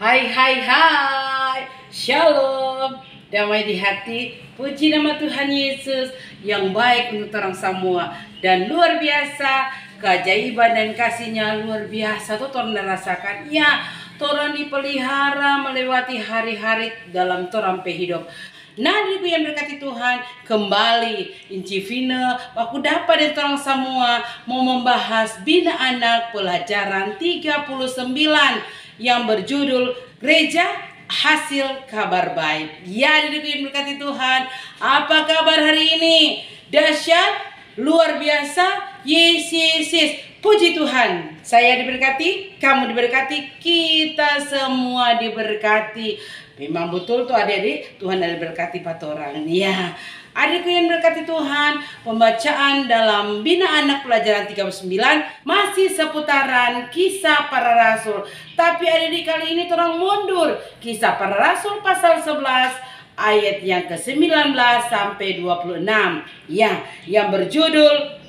Hai hai hai, Shalom, damai di hati, puji nama Tuhan Yesus yang baik untuk orang semua. Dan luar biasa, keajaiban dan kasihnya luar biasa tuh orang rasakan. Ya, orang dipelihara melewati hari-hari dalam orang hidup. Nah, diriku yang berkati Tuhan, kembali Inci Vina, aku dapat dan orang semua mau membahas Bina Anak pelajaran 39 yang berjudul Gereja Hasil Kabar Baik. Ya, diriku yang berkati Tuhan, apa kabar hari ini? Dahsyat, luar biasa, yes. Puji Tuhan, saya diberkati, kamu diberkati, kita semua diberkati. Memang betul tuh adik-adik, Tuhan ada berkati empat orang. Ya, adikku yang berkati Tuhan, pembacaan dalam Bina Anak pelajaran 39 masih seputaran kisah para rasul. Tapi adik-adik kali ini orang mundur. Kisah para rasul pasal 11 ayat yang ke-19 sampai 26. Ya, yang berjudul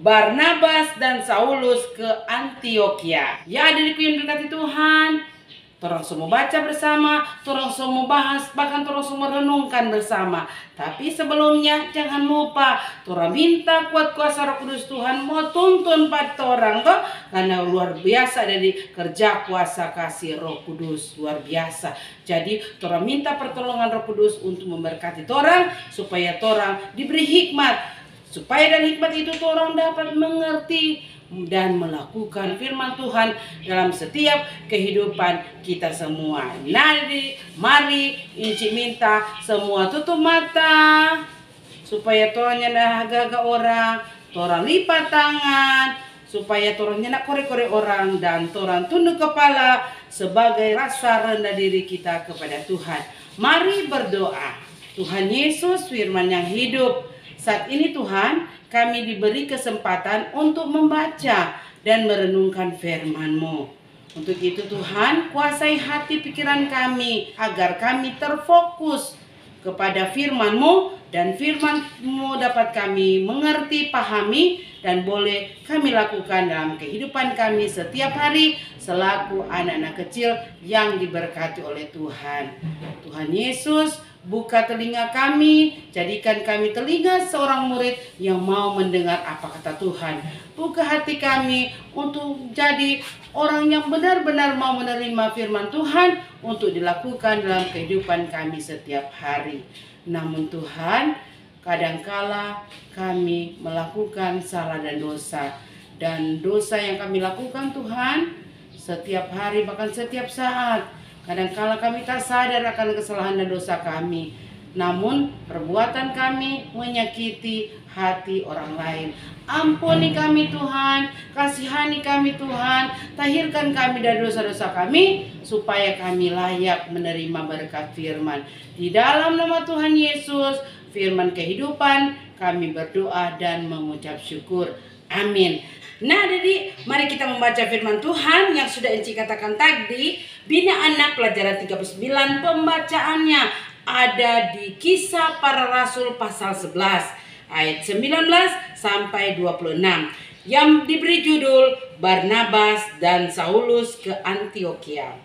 Barnabas dan Saulus ke Antioquia. Ya, adik-adikku yang berkati Tuhan, torang semua baca bersama, torang semua bahas, bahkan torang semua renungkan bersama. Tapi sebelumnya jangan lupa, torang minta kuat kuasa Roh Kudus Tuhan mau tuntun pada torang toh, karena luar biasa dari kerja kuasa kasih Roh Kudus luar biasa. Jadi torang minta pertolongan Roh Kudus untuk memberkati torang supaya torang diberi hikmat. Supaya dan hikmat itu orang dapat mengerti dan melakukan firman Tuhan dalam setiap kehidupan kita semua. Nah, mari Inci minta semua tutup mata supaya torangnya agak-agak orang, torang lipat tangan supaya torangnya nak kore-kore orang dan torang tunduk kepala sebagai rasa rendah diri kita kepada Tuhan. Mari berdoa. Tuhan Yesus, firman yang hidup. Saat ini Tuhan, kami diberi kesempatan untuk membaca dan merenungkan firman-Mu. Untuk itu Tuhan, kuasai hati pikiran kami agar kami terfokus kepada firman-Mu dan firman-Mu dapat kami mengerti, pahami dan boleh kami lakukan dalam kehidupan kami setiap hari selaku anak-anak kecil yang diberkati oleh Tuhan. Tuhan Yesus, buka telinga kami, jadikan kami telinga seorang murid yang mau mendengar apa kata Tuhan. Buka hati kami untuk jadi orang yang benar-benar mau menerima firman Tuhan untuk dilakukan dalam kehidupan kami setiap hari. Namun Tuhan, kadangkala kami melakukan salah dan dosa. Dan dosa yang kami lakukan Tuhan, setiap hari bahkan setiap saat, kadangkala kami tak sadar akan kesalahan dan dosa kami. Namun perbuatan kami menyakiti hati orang lain. Ampuni kami Tuhan, kasihani kami Tuhan, tahirkan kami dari dosa-dosa kami, supaya kami layak menerima berkat firman. Di dalam nama Tuhan Yesus, firman kehidupan, kami berdoa dan mengucap syukur. Amin. Nah, jadi mari kita membaca firman Tuhan yang sudah Enci katakan tadi. Bina Anak pelajaran 39 pembacaannya ada di Kisah Para Rasul pasal 11 ayat 19 sampai 26 yang diberi judul Barnabas dan Saulus ke Antioquia.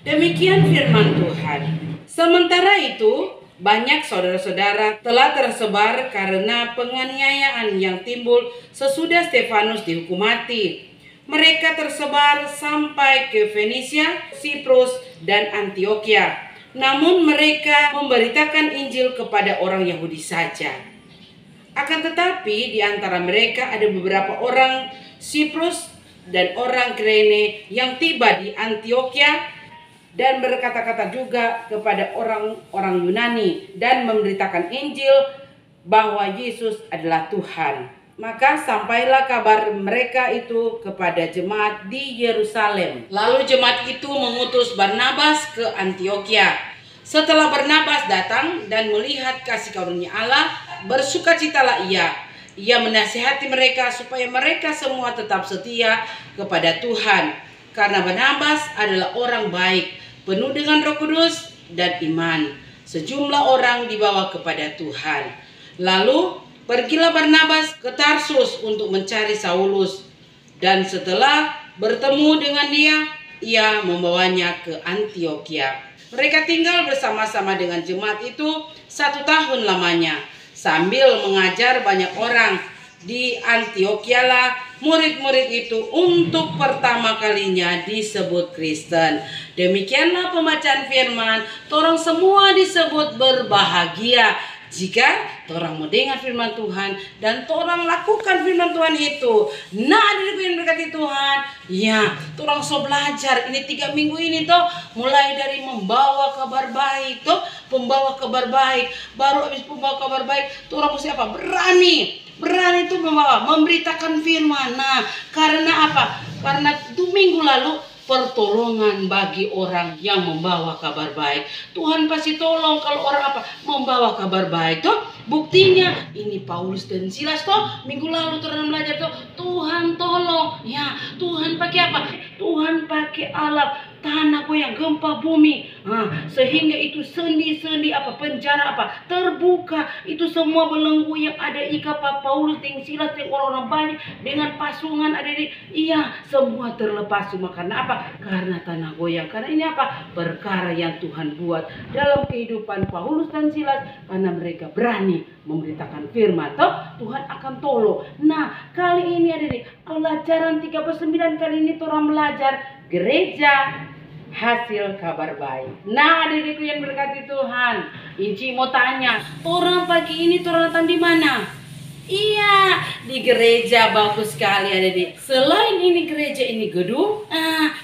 Demikian firman Tuhan. Sementara itu, banyak saudara-saudara telah tersebar karena penganiayaan yang timbul sesudah Stefanus dihukum mati. Mereka tersebar sampai ke Fenisia, Siprus, dan Antioquia. Namun mereka memberitakan Injil kepada orang Yahudi saja. Akan tetapi di antara mereka ada beberapa orang Siprus dan orang Kirene yang tiba di Antioquia dan berkata-kata juga kepada orang-orang Yunani dan memberitakan Injil bahwa Yesus adalah Tuhan. Maka sampailah kabar mereka itu kepada jemaat di Yerusalem. Lalu jemaat itu mengutus Barnabas ke Antioquia. Setelah Barnabas datang dan melihat kasih karunia Allah, bersukacitalah ia. Ia menasihati mereka supaya mereka semua tetap setia kepada Tuhan. Karena Barnabas adalah orang baik, penuh dengan Roh Kudus dan iman. Sejumlah orang dibawa kepada Tuhan. Lalu pergilah Barnabas ke Tarsus untuk mencari Saulus. Dan setelah bertemu dengan dia, ia membawanya ke Antiokhia. Mereka tinggal bersama-sama dengan jemaat itu 1 tahun lamanya. Sambil mengajar banyak orang di Antiokhia lah murid-murid itu untuk pertama kalinya disebut Kristen. Demikianlah pembacaan firman. Torang semua disebut berbahagia jika torang mendengar firman Tuhan dan torang lakukan firman Tuhan itu. Nah, adikku yang berkati Tuhan, ya, torang so belajar ini 3 minggu ini toh, mulai dari membawa kabar baik toh, pembawa kabar baik. Baru habis pembawa kabar baik, torang mesti apa? Berani itu memberitakan firman. Nah, karena apa? Karena 2 minggu lalu pertolongan bagi orang yang membawa kabar baik. Tuhan pasti tolong kalau orang apa? Membawa kabar baik. Tuh, buktinya ini Paulus dan Silas toh minggu lalu terang belajar tuh Tuhan tolong. Ya, Tuhan pakai apa? Tuhan pakai alat tanah goyang, gempa bumi. Sehingga itu sendi-sendi apa? Penjara apa? Terbuka. Itu semua belenggu yang ada ika Pak Paulus dan Silas dan orang-orang banyak dengan pasungan ada di. Iya, semua terlepas cuma karena apa? Karena tanah goyang. Karena ini apa? Perkara yang Tuhan buat dalam kehidupan Paulus dan Silas karena mereka berani memberitakan firman. Toh Tuhan akan tolong. Nah, kali ini ada di pelajaran 39 kali ini orang belajar gereja hasil kabar baik. Nah, adikku yang berkati Tuhan, Inci mau tanya, orang pagi ini orang datang di mana? Iya, di gereja bagus sekali ada di. Selain ini gereja ini gedung,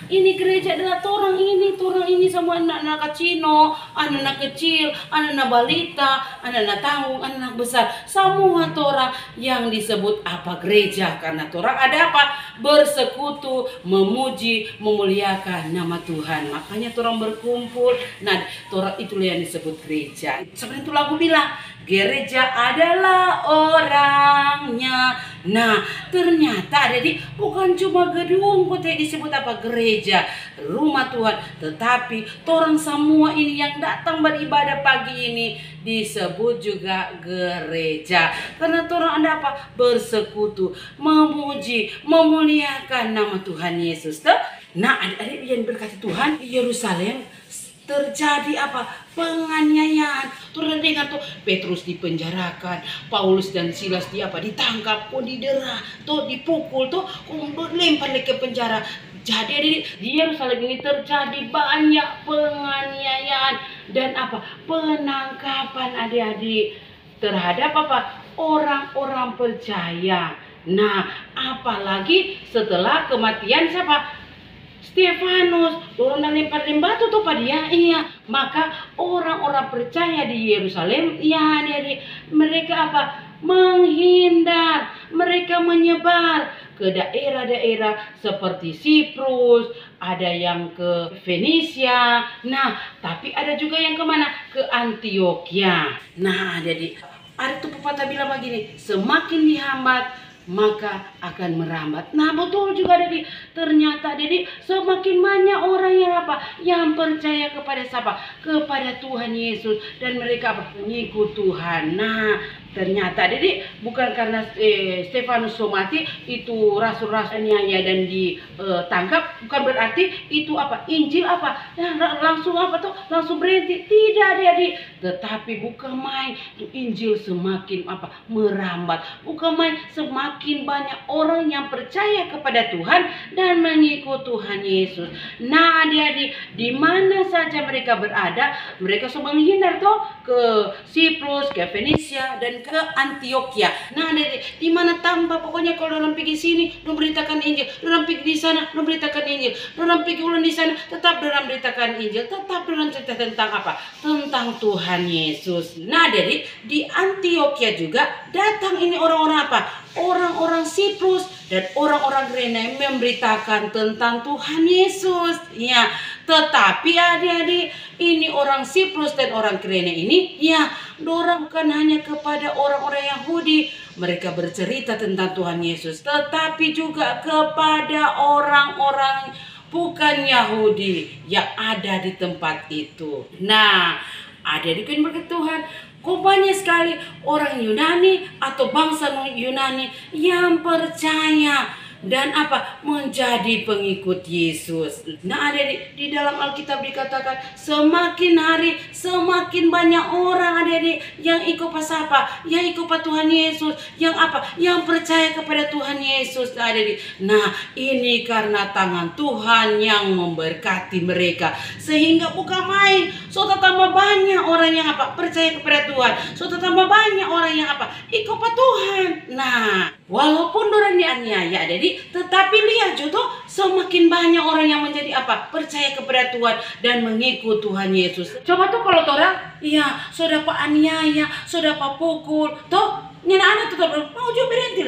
ini gereja adalah orang ini semua anak-anak kecino, anak-anak kecil, anak-anak balita, anak-anak tanggung, anak besar, semua orang yang disebut apa gereja karena orang ada apa? Bersekutu, memuji, memuliakan nama Tuhan. Makanya orang berkumpul. Nah, orang itulah yang disebut gereja. Seperti itu lagu bilang, gereja adalah orangnya. Nah, ternyata jadi bukan cuma gedung kok disebut apa gereja, rumah Tuhan, tetapi orang semua ini yang datang beribadah pagi ini disebut juga gereja. Karena orang ada apa? Bersekutu, memuji, memuliakan nama Tuhan Yesus. Nah, adik-adik yang berkati Tuhan, Yerusalem terjadi apa? Penganiayaan. Turun dengar tuh Petrus dipenjarakan, Paulus dan Silas ditangkap, didera, dipukul, lempar ke penjara. Jadi di Yerusalem ini terjadi banyak penganiayaan dan apa? Penangkapan adik-adik terhadap apa? Orang-orang percaya. Nah, apalagi setelah kematian siapa? Stefanus, orang lempar batu tuh pada dia, iya. Maka orang-orang percaya di Yerusalem, ya mereka apa? Menghindar, mereka menyebar ke daerah-daerah seperti Siprus, ada yang ke Fenisia. Nah, tapi ada juga yang kemana? Ke Antiokhia. Nah, jadi ada tuh pepatah bilang begini, semakin dihambat maka akan merambat. Nah, betul juga jadi ternyata jadi semakin banyak orang yang apa? Yang percaya kepada siapa? Kepada Tuhan Yesus dan mereka mengikut Tuhan. Nah, ternyata jadi bukan karena Stefanus mati itu rasul-rasulnya ya dan ditangkap, bukan berarti itu apa? Injil apa? Nah, langsung apa tuh? Langsung berhenti. Tidak adik-adik. Tetapi bukan main itu Injil semakin apa? Merambat. Bukan main semakin banyak orang yang percaya kepada Tuhan dan mengikut Tuhan Yesus. Nah, adik-adik, di mana saja mereka berada, mereka semua menghindar tuh ke Siprus, ke Fenisia dan ke Antiokhia. Nah, di mana tanpa pokoknya kalau orang pergi sini, orang beritakan Injil. Orang pergi di sana, orang beritakan Injil. Orang pergi ulang di sana, tetap orang beritakan Injil. Tetap orang cerita tentang apa? Tentang Tuhan Yesus. Nah, jadi di Antiokhia juga datang ini orang-orang apa? Orang-orang Siprus dan orang-orang Kirene memberitakan tentang Tuhan Yesus. Ya, tetapi adik-adik, ini orang Siprus dan orang Kirene ini, ya, dorang bukan hanya kepada orang-orang Yahudi. Mereka bercerita tentang Tuhan Yesus, tetapi juga kepada orang-orang bukan Yahudi yang ada di tempat itu. Nah, adik-adik yang berkat Tuhan, kok banyak sekali orang Yunani atau bangsa Yunani yang percaya. dan apa? Menjadi pengikut Yesus. Nah, adik-adik, di dalam Alkitab dikatakan semakin hari semakin banyak orang adik-adik yang ikut apa? Yang ikut Tuhan Yesus, yang apa? Yang percaya kepada Tuhan Yesus, adik-adik. Nah, ini karena tangan Tuhan yang memberkati mereka. Sehingga bukan main, sudah tambah banyak orang yang apa? Percaya kepada Tuhan. Sudah tambah banyak orang yang apa? Ikut Tuhan. Nah, walaupun orang dianiaya, jadi tetapi lihat juga semakin banyak orang yang menjadi apa? Percaya kepada Tuhan dan mengikut Tuhan Yesus. Coba tuh kalau orang, iya, sudah pak aniaya, sudah pak pukul, toh nyana anak tetap mau juga berhenti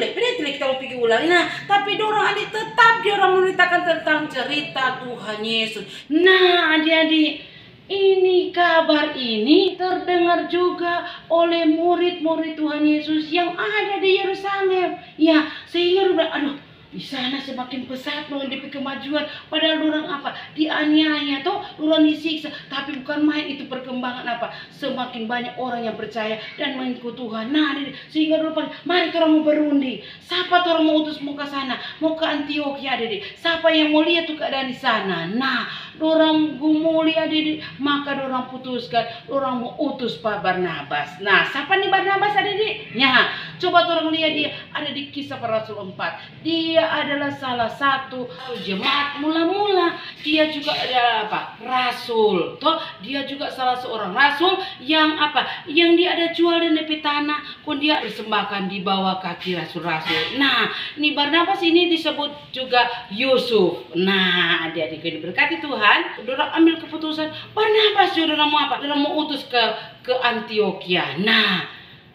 kita mau pergi ulang. Nah, tapi dorang adik tetap dia orang menceritakan tentang cerita Tuhan Yesus. Nah, adik-adik, ini kabar ini terdengar juga oleh murid-murid Tuhan Yesus yang ada di Yerusalem. Ya, sehingga aduh, di sana semakin pesat menghadapi kemajuan. Padahal orang apa? Dianiaya toh, orang disiksa. Tapi bukan main itu perkembangan apa? Semakin banyak orang yang percaya dan mengikut Tuhan. Nah, sehingga orang panggil, mari orang mau berundi. Siapa orang mau utus mau ke sana? Mau ke Antioquia, adik. Siapa yang mau lihat tuh keadaan di sana? Nah, orang gumuli adik, maka orang putuskan orang mau utus Pak Barnabas. Nah, siapa nih Barnabas adik? Ya, coba orang lihat dia ada di Kisah Para Rasul 4. Dia adalah salah satu jemaat mula-mula. Dia juga adalah apa? Rasul. Toh, dia juga salah seorang rasul yang apa? Yang dia ada jual dan DP tanah, pun dia persembahkan di bawah kaki rasul-rasul. Nah, ini Barnabas ini disebut juga Yusuf. Nah, adik-adik diberkati Tuhan, dorang ambil keputusan Barnabas dorang mau apa? Dorang mau utus ke Antioquia. Nah,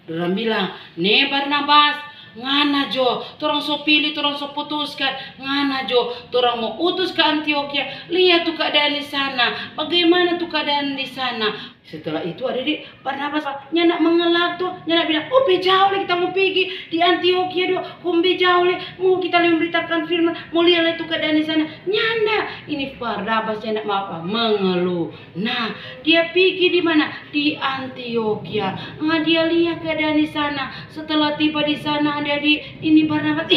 dorang bilang, "Nih Barnabas, ngana jo, torang so pilih, torang so putuskan, ngana jo, torang mau utus ke Antioquia. Lihat tuh keadaan di sana, bagaimana tuh keadaan di sana." Setelah itu adik Barnabas nyanak mengelak tuh, nyanak bilang, "Oh bejauh kita mau pergi di Antioquia do, bejauh mau kita memberitakan firman, mau lihat itu keadaan di sana." Nyanda, ini Barnabas nyanak mau apa? Mengeluh. Nah, dia pergi di mana? Di Antioquia. Nah, dia lihat keadaan di sana. Setelah tiba di sana adik, ini Barnabas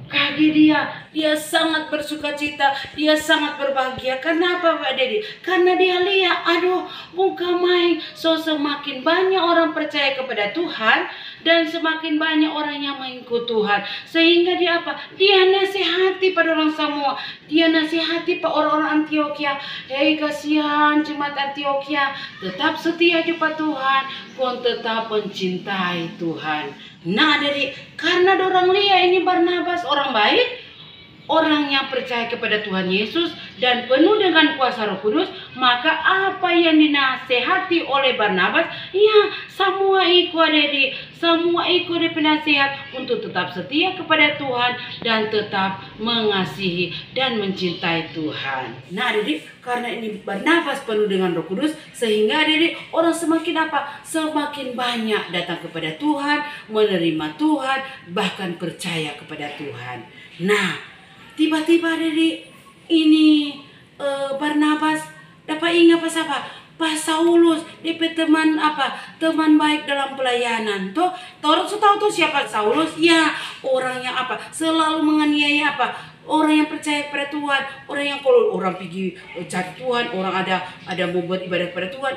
kaget dia sangat bersuka cita, dia sangat berbahagia. Kenapa Pak Dedi? Karena dia lihat, aduh, bukan main, semakin banyak orang percaya kepada Tuhan dan semakin banyak orang yang mengikut Tuhan. Sehingga dia apa? Dia nasihati pada orang semua. Dia nasihati pada orang-orang Antioquia. Hei kasihan jemaat Antioquia, tetap setia kepada Tuhan, pun tetap mencintai Tuhan. Nah, jadi karena dorang lihat ini Barnabas orang baik, orang yang percaya kepada Tuhan Yesus dan penuh dengan kuasa Roh Kudus, maka apa yang dinasehati oleh Barnabas, ya semua ikut adik, semua ikut penasihat untuk tetap setia kepada Tuhan dan tetap mengasihi dan mencintai Tuhan. Nah, adik, karena ini Barnabas penuh dengan Roh Kudus, sehingga adik orang semakin apa? Semakin banyak datang kepada Tuhan, menerima Tuhan, bahkan percaya kepada Tuhan. Nah, tiba-tiba adik ini Barnabas dapat ingat pas apa? Pas Saulus, DP teman apa? Teman baik dalam pelayanan. Toh, orang tahu tuh siapa Saulus? Ya, orang yang apa? Selalu menganiaya apa? Orang yang percaya kepada Tuhan, orang yang kalau orang pergi cari Tuhan, orang ada mau buat ibadah kepada Tuhan,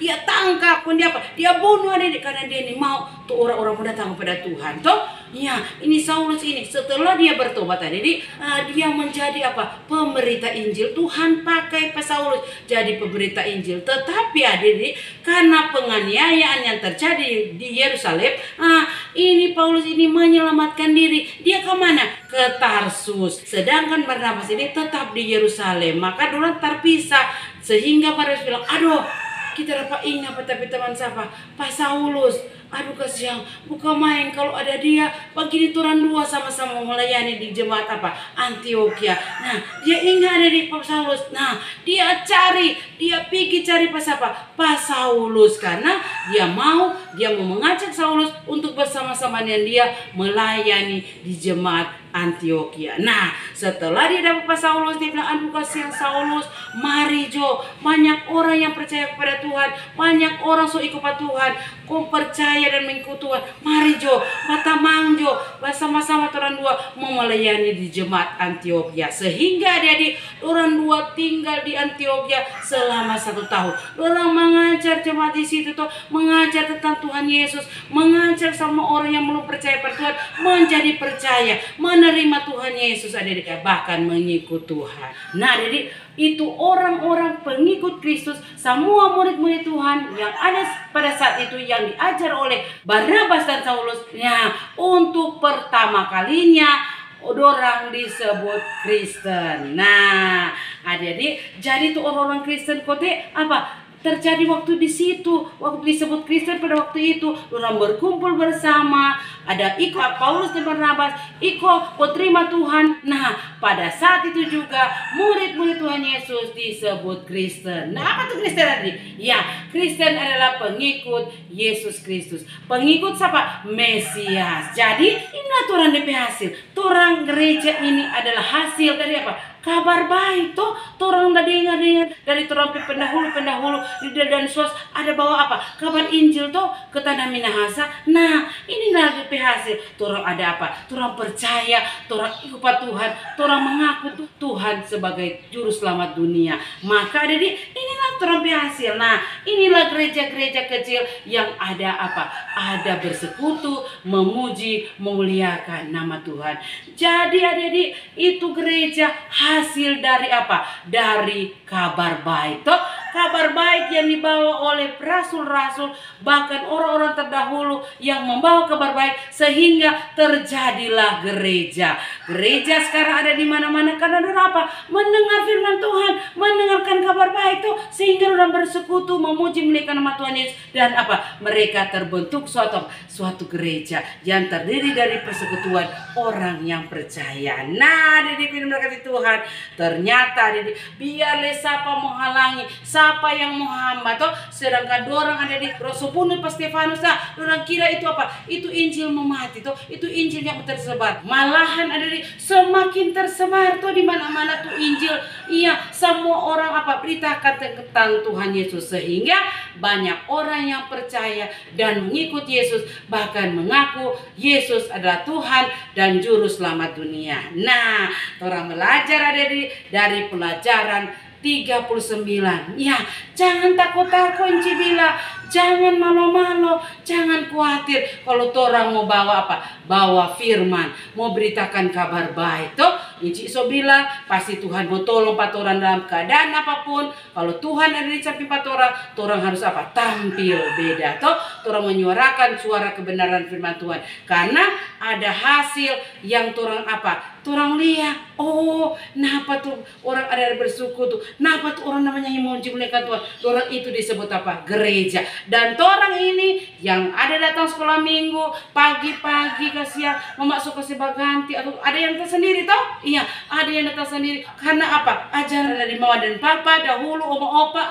dia tangkap pun dia apa? Dia bunuh adik karena dia ini mau tuh orang-orang mau datang kepada Tuhan. Toh, ya ini Saulus ini setelah dia bertobat adik, dia menjadi apa? Pemberita Injil. Tuhan pakai pas Saulus jadi pemberita Injil. Tetapi adik, karena penganiayaan yang terjadi di Yerusalem, ini Paulus ini menyelamatkan diri. Dia ke mana? Ke Tarsus. Sedangkan Barnabas ini tetap di Yerusalem. Maka dorang terpisah. Sehingga Barnabas bilang, aduh, kita dapat ingat tapi teman siapa? Pak Saulus. Aduh kasihan, bukan main kalau ada dia. Begini turun dua sama-sama melayani di jemaat apa? Antioquia. Nah, dia ingat ada di Pak Saulus. Nah, dia pergi cari pas apa? Pak Saulus, karena dia mau dia mau mengajak Saulus untuk bersama-sama dengan dia melayani di jemaat Antioquia. Nah, setelah dia dapat Pak Saulus, dia bilang, aduh kasihan Saulus, mari Jo, banyak orang yang percaya kepada Tuhan, banyak orang so ikut pada Tuhan, kau percaya dan mengikut Tuhan, mari Jo, mata mangjo, bersama-sama orang dua mau melayani di jemaat Antioquia. Sehingga adik-adik, orang dua tinggal di Antioquia selama 1 tahun. Orang mengajar jemaat di situ tuh, mengajar tentang Tuhan Yesus, mengajar sama orang yang belum percaya pada Tuhan menjadi percaya, menerima Tuhan Yesus, adik-adik, bahkan mengikut Tuhan. Nah, jadi itu orang-orang pengikut Kristus, semua murid-murid Tuhan yang ada pada saat itu yang diajar oleh Barnabas dan Saulus. Nah, untuk pertama kalinya orang disebut Kristen. Nah, adik-adik, jadi tuh orang-orang Kristen kote apa? Terjadi waktu di situ, waktu disebut Kristen pada waktu itu, orang berkumpul bersama, ada ikut Paulus dan Barnabas, ikut terima Tuhan. Nah, pada saat itu juga murid-murid Tuhan Yesus disebut Kristen. Nah, apa tuh Kristen tadi? Ya, Kristen adalah pengikut Yesus Kristus. Pengikut siapa? Mesias. Jadi, inilah Tuhan DP hasil. Orang gereja ini adalah hasil dari apa? Kabar baik toh, orang udah dengar dari orang pendahulu dan sos ada bawa apa? Kabar Injil toh ke tanah Minahasa. Nah, inilah DP hasil. Orang ada apa? Orang percaya, orang ikut Tuhan, orang mengaku Tuhan sebagai juru selamat dunia. Maka jadi inilah orang hasil. Nah, inilah gereja-gereja kecil yang ada apa? Ada bersekutu, memuji, memuliakan nama Tuhan. Jadi adik-adik, itu gereja hasil dari apa? Dari kabar baik. Toh, kabar baik yang dibawa oleh rasul-rasul, bahkan orang-orang terdahulu yang membawa kabar baik sehingga terjadilah gereja. Gereja sekarang ada di mana-mana karena apa? Mendengar firman Tuhan, mendengarkan kabar baik tuh sehingga orang bersekutu, memuji, memuliakan nama Tuhan Yesus dan apa? Mereka terbentuk suatu gereja yang terdiri dari persekutuan orang yang percaya. Nah, didik berkati Tuhan. Ternyata biarlah siapa mau halangi, siapa yang mau hambat toh, sedangkan orang ada di Rasul bunuh pas Stefanus, nah, orang kira itu apa? Itu Injil mau mati toh, itu Injil yang tersebar. Malahan ada di semakin tersebar toh di mana-mana tuh Injil. Iya, semua orang apa? Beritakan tentang Tuhan Yesus sehingga banyak orang yang percaya dan mengikut Yesus, bahkan mengaku Yesus adalah Tuhan dan juru selamat dunia. Nah, orang belajar ada dari pelajaran 39. Ya, jangan takut-takut Cibila, jangan malu-malu, jangan khawatir kalau orang mau bawa apa? Bawa firman, mau beritakan kabar baik. Toh, Inci so bilang pasti Tuhan mau tolong patoran dalam keadaan apapun. Kalau Tuhan ada di samping orang harus apa? Tampil beda. Toh, orang menyuarakan suara kebenaran firman Tuhan. Karena ada hasil yang orang apa? Orang lihat, oh, kenapa tuh orang ada bersuku tuh? Kenapa tuh orang namanya yang memuliakan Tuhan? Orang itu disebut apa? Gereja. Dan orang ini yang ada datang sekolah minggu, pagi-pagi ke siang, memasuk ke ganti atau ada yang tersendiri toh? Iya, ada yang datang sendiri. Karena apa? Ajaran dari mama dan papa, dahulu oma opa,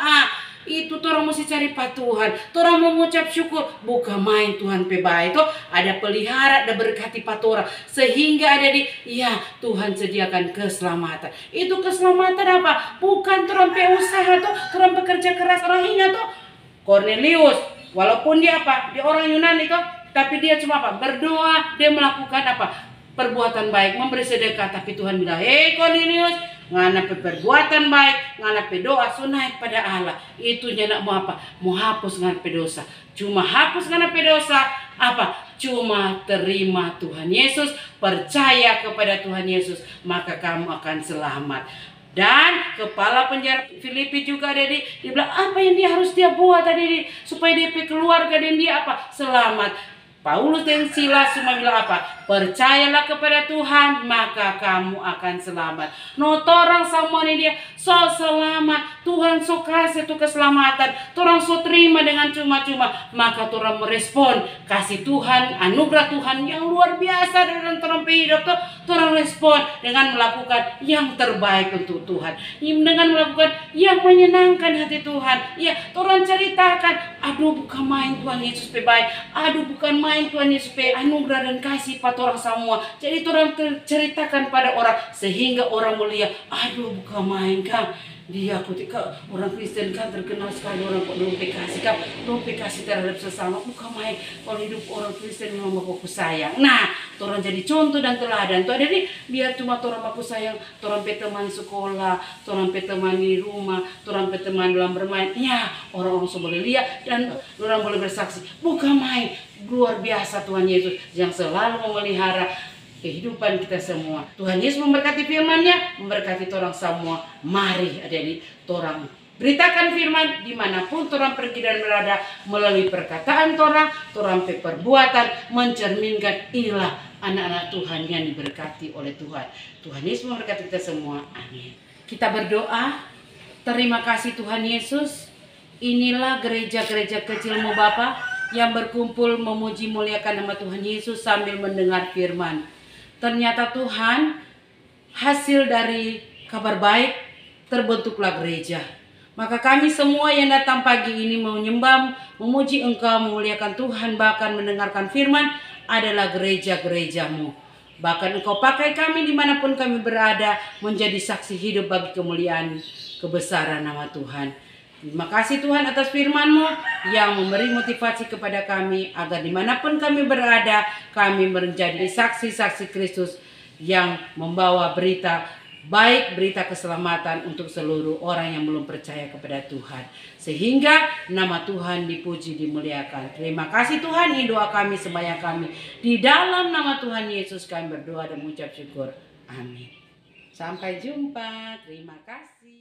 itu orang mesti cari Tuhan. Orang mau mengucap syukur, bukan main Tuhan pebaik itu ada pelihara, ada berkati orang sehingga ada di ya Tuhan sediakan keselamatan. Itu keselamatan apa? Bukan orang usaha tuh, orang bekerja keras. Orang ingat tuh Cornelius, walaupun dia apa? Dia orang Yunani tuh, tapi dia cuma apa? Berdoa, dia melakukan apa? Perbuatan baik, memberi sedekah. Tapi Tuhan bilang, hei Cornelius, ngana perbuatan baik, ngana doa sunai pada Allah. Itu nak mau apa? Mau hapus ngana dosa. Cuma hapus ngana dosa apa? Cuma terima Tuhan Yesus, percaya kepada Tuhan Yesus, maka kamu akan selamat. Dan kepala penjara Filipi juga ada dia bilang apa yang dia harus buat tadi supaya dia keluarga dan dia apa? Selamat. Paulus dan Silas cuma bilang apa? Percayalah kepada Tuhan, maka kamu akan selamat. No torang semua ini dia so selamat. Tuhan so kasih tu keselamatan. Torang so terima dengan cuma-cuma. Maka torang merespon kasih Tuhan, anugerah Tuhan yang luar biasa dalam torang hidup. Torang respon dengan melakukan yang terbaik untuk Tuhan. Dengan melakukan yang menyenangkan hati Tuhan. Ya, torang ceritakan, aduh bukan main Tuhan Yesus baik. Aduh bukan main Tuhan Yesus anugerah dan kasih pada orang semua. Jadi orang ceritakan pada orang sehingga orang melihat, aduh bukan main kan. Dia ketika orang Kristen kan terkenal sekali orang kok dompet kasih terhadap sesama bukan main. Kalau hidup orang Kristen memang baku sayang. Nah, orang jadi contoh dan teladan. Tuh jadi biar cuma orang baku sayang, orang teman sekolah, orang teman di rumah, orang teman dalam bermain. Ya, orang-orang boleh lihat dan orang boleh bersaksi. Bukan main. Luar biasa Tuhan Yesus yang selalu memelihara kehidupan kita semua. Tuhan Yesus memberkati firman-Nya, memberkati orang semua. Mari adik-adik, orang beritakan firman dimanapun orang pergi dan berada, melalui perkataan orang perbuatan mencerminkan inilah anak-anak Tuhan yang diberkati oleh Tuhan. Tuhan Yesus memberkati kita semua. Amin. Kita berdoa. Terima kasih Tuhan Yesus. Inilah gereja-gereja kecilmu Bapa yang berkumpul memuji muliakan nama Tuhan Yesus sambil mendengar firman. Ternyata Tuhan, hasil dari kabar baik terbentuklah gereja. Maka kami semua yang datang pagi ini menyembah, memuji Engkau, memuliakan Tuhan, bahkan mendengarkan firman adalah gereja-gerejamu. Bahkan Engkau pakai kami dimanapun kami berada menjadi saksi hidup bagi kemuliaan kebesaran nama Tuhan. Terima kasih Tuhan atas firman-Mu yang memberi motivasi kepada kami agar dimanapun kami berada, kami menjadi saksi-saksi Kristus yang membawa berita baik, berita keselamatan untuk seluruh orang yang belum percaya kepada Tuhan. Sehingga nama Tuhan dipuji, dimuliakan. Terima kasih Tuhan, ini doa kami, sembahyang kami. Di dalam nama Tuhan Yesus kami berdoa dan mengucap syukur. Amin. Sampai jumpa. Terima kasih.